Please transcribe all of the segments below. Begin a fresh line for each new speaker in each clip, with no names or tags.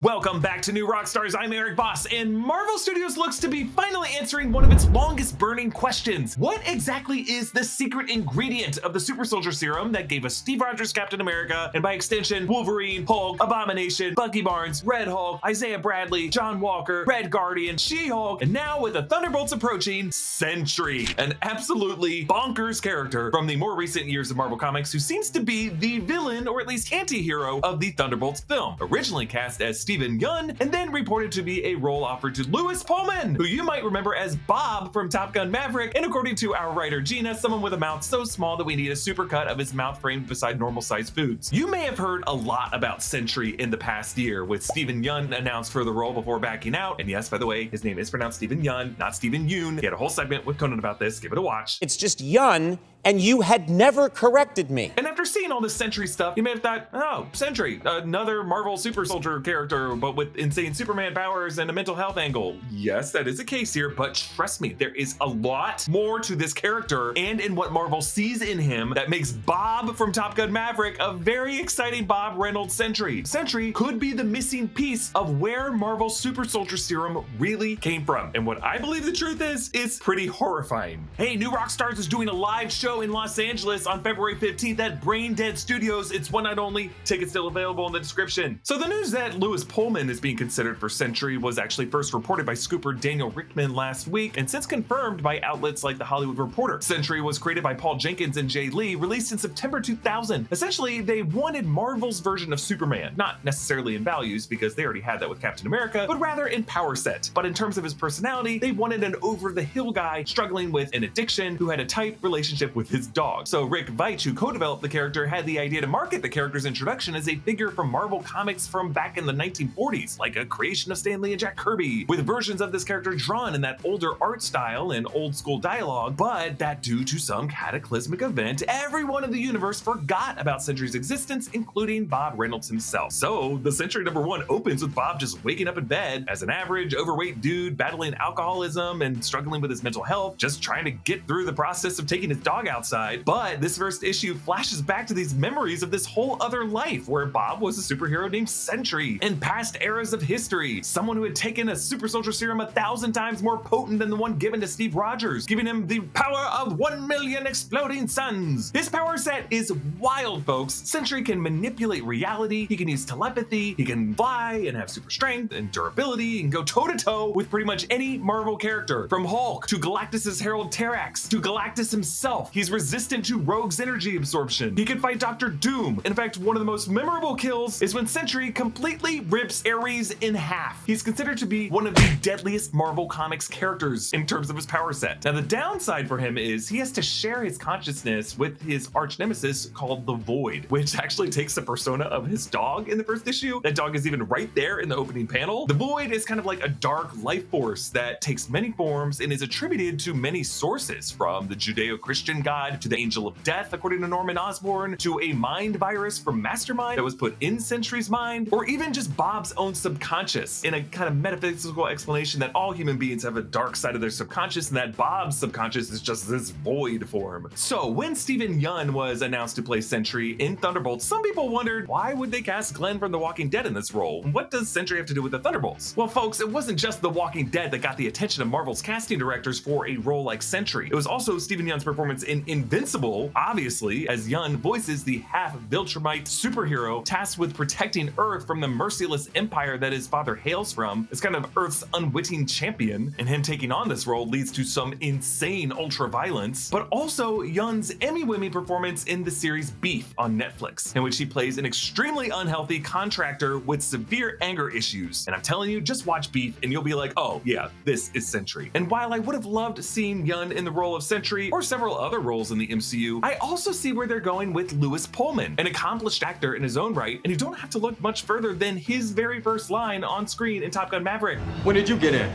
Welcome back to New Rockstars. I'm Erik Voss, and Marvel Studios looks to be finally answering one of its longest burning questions. What exactly is the secret ingredient of the Supersoldier Serum that gave us Steve Rogers Captain America, and by extension, Wolverine, Hulk, Abomination, Bucky Barnes, Red Hulk, Isaiah Bradley, John Walker, Red Guardian, She-Hulk, and now with the Thunderbolts approaching, Sentry, an absolutely bonkers character from the more recent years of Marvel Comics who seems to be the villain, or at least anti-hero, of the Thunderbolts film. Originally cast as Yeun, and then reported to be a role offered to Pullman, who you might remember as Bob from Top Gun Maverick, and according to our writer Gina, someone with a mouth so small that we need a supercut of his mouth framed beside normal sized foods. You may have heard a lot about Sentry in the past year, with Yeun announced for the role before backing out, and yes, by the way, his name is pronounced Yeun, not Yeun. He had a whole segment with Conan about this, give it a watch.
It's just Yeun, and you had never corrected me.
And after seeing all this Sentry stuff, you may have thought, oh, Sentry, another Marvel super soldier character, but with insane Superman powers and a mental health angle. Yes, that is the case here, but trust me, there is a lot more to this character and in what Marvel sees in him that makes Bob from Top Gun Maverick a very exciting Bob Reynolds Sentry. Sentry could be the missing piece of where Marvel's Supersoldier Serum really came from. And what I believe the truth is pretty horrifying. Hey, New Rockstars is doing a live show in Los Angeles on February 15th at Brain Dead Studios. It's one night only. Tickets still available in the description. So the news that Pullman is being considered for Sentry was actually first reported by scooper Daniel Rickman last week, and since confirmed by outlets like The Hollywood Reporter. Sentry was created by Paul Jenkins and Jay Lee, released in September 2000. Essentially, they wanted Marvel's version of Superman, not necessarily in values because they already had that with Captain America, but rather in power set. But in terms of his personality, they wanted an over-the-hill guy struggling with an addiction who had a tight relationship with his dog. So Rick Veitch, who co-developed the character, had the idea to market the character's introduction as a figure from Marvel Comics from back in the 1940s, like a creation of Stan Lee and Jack Kirby, with versions of this character drawn in that older art style and old school dialogue, but that due to some cataclysmic event, everyone in the universe forgot about Sentry's existence, including Bob Reynolds himself. So the Sentry #1 opens with Bob just waking up in bed as an average, overweight dude battling alcoholism and struggling with his mental health, just trying to get through the process of taking his dog outside. But this first issue flashes back to these memories of this whole other life where Bob was a superhero named Sentry in past eras of history, someone who had taken a super soldier serum 1,000 times more potent than the one given to Steve Rogers, giving him the power of 1 million exploding suns. His power set is wild, folks. Sentry can manipulate reality, he can use telepathy, he can fly and have super strength and durability and go toe-to-toe with pretty much any Marvel character, from Hulk to Galactus's Herald Terrax to Galactus himself. He's resistant to Rogue's energy absorption. He can fight Dr. Doom. In fact, one of the most memorable kills is when Sentry completely rips Ares in half. He's considered to be one of the deadliest Marvel Comics characters in terms of his power set. Now, the downside for him is he has to share his consciousness with his arch nemesis called the Void, which actually takes the persona of his dog in the first issue. That dog is even right there in the opening panel. The Void is kind of like a dark life force that takes many forms and is attributed to many sources, from the Judeo-Christian god to the Angel of Death, according to Norman Osborn, to a mind virus from Mastermind that was put in Sentry's mind, or even just Bob's own subconscious, in a kind of metaphysical explanation that all human beings have a dark side of their subconscious and that Bob's subconscious is just this void form. So when Yeun was announced to play Sentry in Thunderbolts, some people wondered, why would they cast Glenn from The Walking Dead in this role? What does Sentry have to do with the Thunderbolts? Well, folks, it wasn't just The Walking Dead that got the attention of Marvel's casting directors for a role like Sentry. It was also Yeun's performance in Invincible, obviously, as Yeun voices the half-Viltrumite superhero tasked with protecting Earth from the merciless empire that his father hails from. It's kind of Earth's unwitting champion, and him taking on this role leads to some insane ultra-violence, but also Yeun's Emmy-winning performance in the series Beef on Netflix, in which he plays an extremely unhealthy contractor with severe anger issues. And I'm telling you, just watch Beef and you'll be like, oh yeah, this is Sentry. And while I would have loved seeing Yeun in the role of Sentry or several other roles in the MCU, I also see where they're going with Pullman, an accomplished actor in his own right, and you don't have to look much further than his very first line on screen in Top Gun Maverick.
When did you get in?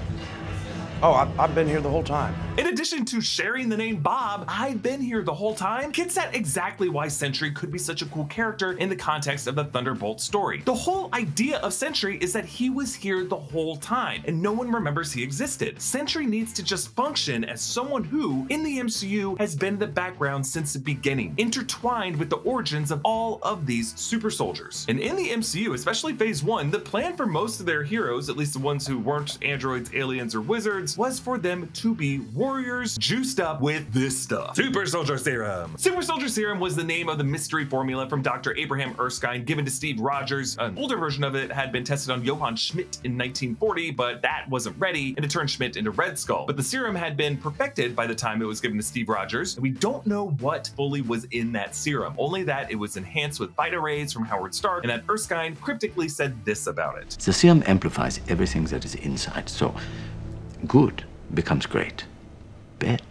Oh, I've been here the whole time.
In addition to sharing the name Bob, I've been here the whole time, gets at exactly why Sentry could be such a cool character in the context of the Thunderbolts story. The whole idea of Sentry is that he was here the whole time, and no one remembers he existed. Sentry needs to just function as someone who, in the MCU, has been in the background since the beginning, intertwined with the origins of all of these super soldiers. And in the MCU, especially Phase 1, the plan for most of their heroes, at least the ones who weren't androids, aliens, or wizards, was for them to be warriors juiced up with this stuff. Supersoldier Serum. Supersoldier Serum was the name of the mystery formula from Dr. Abraham Erskine given to Steve Rogers. An older version of it had been tested on Johann Schmidt in 1940, but that wasn't ready, and it turned Schmidt into Red Skull. But the serum had been perfected by the time it was given to Steve Rogers, and we don't know what fully was in that serum, only that it was enhanced with beta rays from Howard Stark, and that Erskine cryptically said this about it.
The serum amplifies everything that is inside, so good becomes great, bad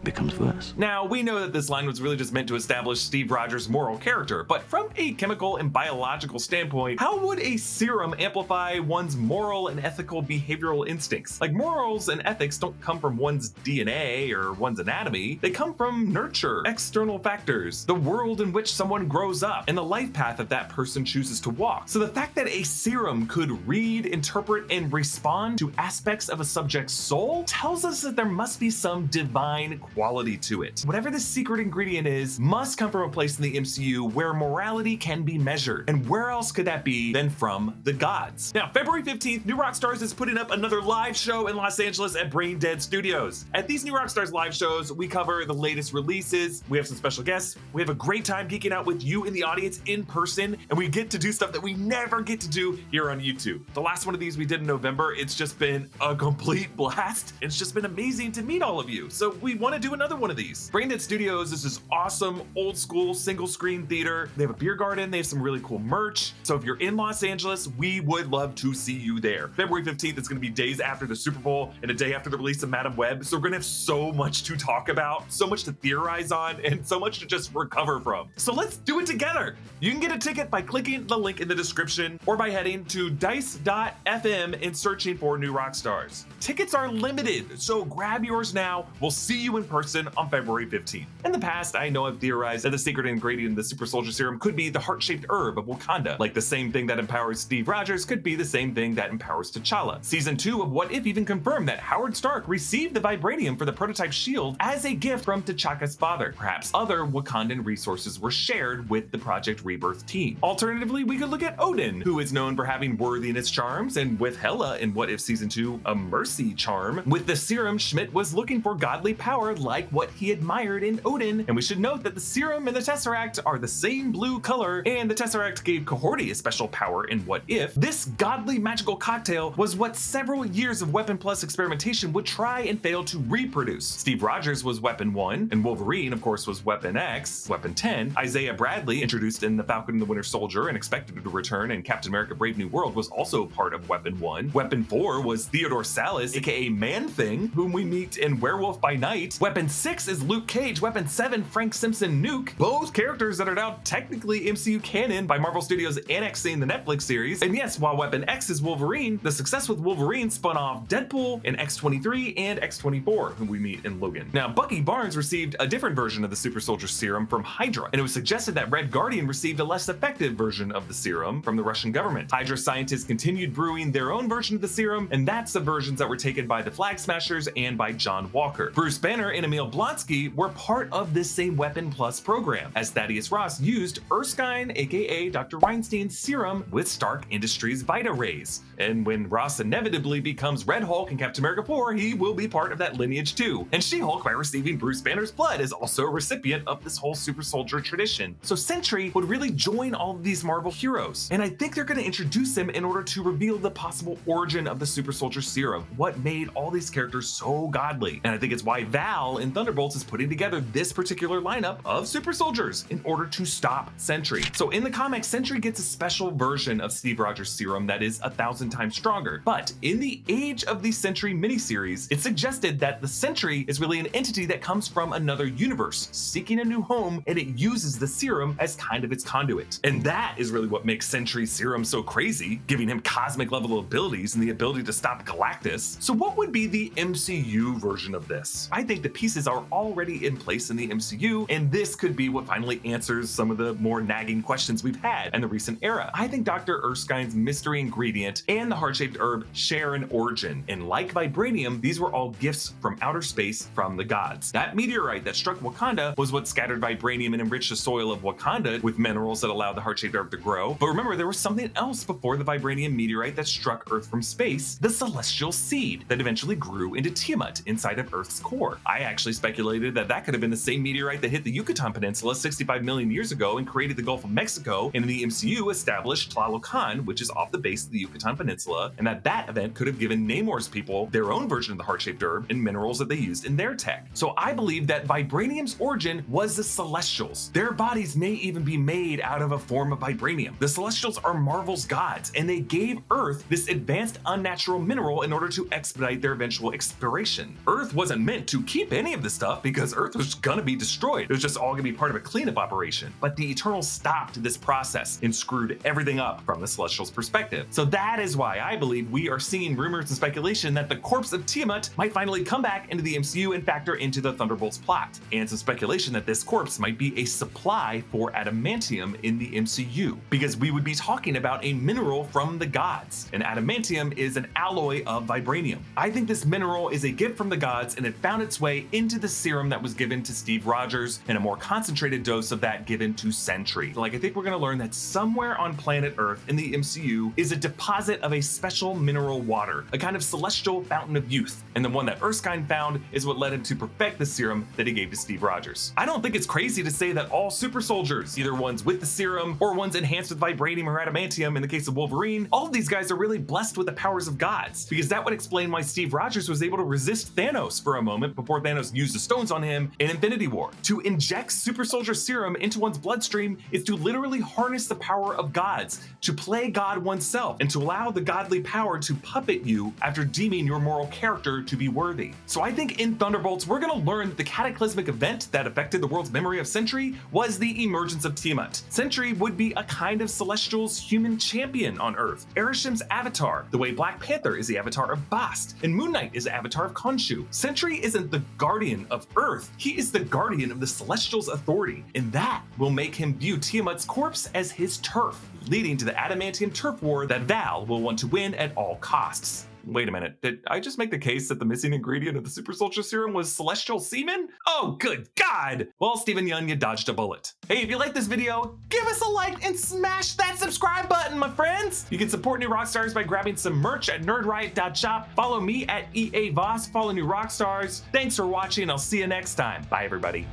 becomes worse.
Now, we know that this line was really just meant to establish Steve Rogers' moral character, but from a chemical and biological standpoint, how would a serum amplify one's moral and ethical behavioral instincts? Like, morals and ethics don't come from one's DNA or one's anatomy, they come from nurture, external factors, the world in which someone grows up, and the life path that that person chooses to walk. So the fact that a serum could read, interpret, and respond to aspects of a subject's soul tells us that there must be some divine quality to it. Whatever the secret ingredient is must come from a place in the MCU where morality can be measured. And where else could that be than from the gods? Now, February 15th, New Rockstars is putting up another live show in Los Angeles at Brain Dead Studios. At these New Rockstars live shows, we cover the latest releases, we have some special guests, we have a great time geeking out with you in the audience in person, and we get to do stuff that we never get to do here on YouTube. The last one of these we did in November, it's just been a complete blast. It's just been amazing to meet all of you. So we want to do another one of these. Brain Dead Studios is this awesome old school single screen theater. They have a beer garden, they have some really cool merch. So if you're in Los Angeles, we would love to see you there. February 15th is going to be days after the Super Bowl and a day after the release of Madam Web. So we're going to have so much to talk about, so much to theorize on, and so much to just recover from. So let's do it together. You can get a ticket by clicking the link in the description or by heading to dice.fm and searching for New Rockstars. Tickets are limited, so grab yours now. We'll see you in person on February 15th. In the past, I know I've theorized that the secret ingredient in the Supersoldier Serum could be the heart-shaped herb of Wakanda. Like the same thing that empowers Steve Rogers could be the same thing that empowers T'Challa. Season 2 of What If even confirmed that Howard Stark received the vibranium for the prototype shield as a gift from T'Chaka's father. Perhaps other Wakandan resources were shared with the Project Rebirth team. Alternatively, we could look at Odin, who is known for having worthiness charms, and with Hela in What If Season 2, a mercy charm. With the serum, Schmidt was looking for godly power like what he admired in Odin, and we should note that the serum and the Tesseract are the same blue color, and the Tesseract gave Cohorty a special power in What If. This godly magical cocktail was what several years of Weapon Plus experimentation would try and fail to reproduce. Steve Rogers was Weapon 1, and Wolverine, of course, was Weapon X, Weapon 10. Isaiah Bradley, introduced in The Falcon and the Winter Soldier and expected to return in Captain America Brave New World, was also part of Weapon 1. Weapon 4 was Theodore Salas, aka Man-Thing, whom we meet in Werewolf by Night. Weapon 6 is Luke Cage. Weapon 7, Frank Simpson Nuke, both characters that are now technically MCU canon by Marvel Studios annexing the Netflix series. And yes, while Weapon X is Wolverine, the success with Wolverine spun off Deadpool in X-23 and X-24, whom we meet in Logan. Now, Bucky Barnes received a different version of the Supersoldier Serum from Hydra, and it was suggested that Red Guardian received a less effective version of the serum from the Russian government. Hydra scientists continued brewing their own version of the serum, and that's the versions that were taken by the Flag Smashers and by John Walker. Bruce Banner and Emil Blonsky were part of this same Weapon Plus program, as Thaddeus Ross used Erskine, aka Dr. Weinstein's serum, with Stark Industries Vita Rays. And when Ross inevitably becomes Red Hulk in Captain America 4, he will be part of that lineage too. And She-Hulk, by receiving Bruce Banner's blood, is also a recipient of this whole super soldier tradition. So Sentry would really join all of these Marvel heroes, and I think they're going to introduce him in order to reveal the possible origin of the Supersoldier Serum, what made all these characters so godly. And I think it's why Val Val in Thunderbolts is putting together this particular lineup of super soldiers in order to stop Sentry. So in the comics, Sentry gets a special version of Steve Rogers' serum that is 1,000 times stronger. But in the Age of the Sentry miniseries, it suggested that the Sentry is really an entity that comes from another universe, seeking a new home, and it uses the serum as kind of its conduit. And that is really what makes Sentry's serum so crazy, giving him cosmic level abilities and the ability to stop Galactus. So what would be the MCU version of this? I think the pieces are already in place in the MCU, and this could be what finally answers some of the more nagging questions we've had in the recent era. I think Dr. Erskine's mystery ingredient and the heart-shaped herb share an origin, and like vibranium, these were all gifts from outer space from the gods. That meteorite that struck Wakanda was what scattered vibranium and enriched the soil of Wakanda with minerals that allowed the heart-shaped herb to grow. But remember, there was something else before the vibranium meteorite that struck Earth from space, the celestial seed that eventually grew into Tiamat inside of Earth's core. I actually speculated that that could have been the same meteorite that hit the Yucatan Peninsula 65 million years ago and created the Gulf of Mexico, and in the MCU established Tlalocan, which is off the base of the Yucatan Peninsula, and that event could have given Namor's people their own version of the heart-shaped herb and minerals that they used in their tech. So I believe that vibranium's origin was the Celestials. Their bodies may even be made out of a form of vibranium. The Celestials are Marvel's gods, and they gave Earth this advanced unnatural mineral in order to expedite their eventual exploration. Earth wasn't meant to keep any of this stuff because Earth was gonna be destroyed. It was just all gonna be part of a cleanup operation. But the Eternals stopped this process and screwed everything up from the Celestials' perspective. So that is why I believe we are seeing rumors and speculation that the corpse of Tiamat might finally come back into the MCU and factor into the Thunderbolts plot, and some speculation that this corpse might be a supply for adamantium in the MCU, because we would be talking about a mineral from the gods, and adamantium is an alloy of vibranium. I think this mineral is a gift from the gods, and it found its way into the serum that was given to Steve Rogers, and a more concentrated dose of that given to Sentry. Like, I think we're gonna learn that somewhere on planet Earth in the MCU is a deposit of a special mineral water, a kind of celestial fountain of youth, and the one that Erskine found is what led him to perfect the serum that he gave to Steve Rogers. I don't think it's crazy to say that all super soldiers, either ones with the serum or ones enhanced with vibranium or adamantium in the case of Wolverine, all of these guys are really blessed with the powers of gods, because that would explain why Steve Rogers was able to resist Thanos for a moment before Thanos used the stones on him in Infinity War. To inject Supersoldier Serum into one's bloodstream is to literally harness the power of gods, to play God oneself, and to allow the godly power to puppet you after deeming your moral character to be worthy. So I think in Thunderbolts, we're gonna learn that the cataclysmic event that affected the world's memory of Sentry was the emergence of Tiamat. Sentry would be a kind of Celestial's human champion on Earth, Arisham's avatar, the way Black Panther is the avatar of Bast, and Moon Knight is the avatar of Khonshu. Sentry isn't the guardian of Earth, he is the guardian of the Celestial's authority, and that will make him view Tiamat's corpse as his turf, leading to the adamantium turf war that Val will want to win at all costs. Wait a minute, did I just make the case that the missing ingredient of the Supersoldier Serum was celestial semen? Oh, good God! Well, Steven Yeun, you dodged a bullet. Hey, if you like this video, give us a like and smash that subscribe button, my friends! You can support New Rockstars by grabbing some merch at nerdriot.shop. Follow me at EA Voss, follow New Rockstars. Thanks for watching, I'll see you next time. Bye, everybody.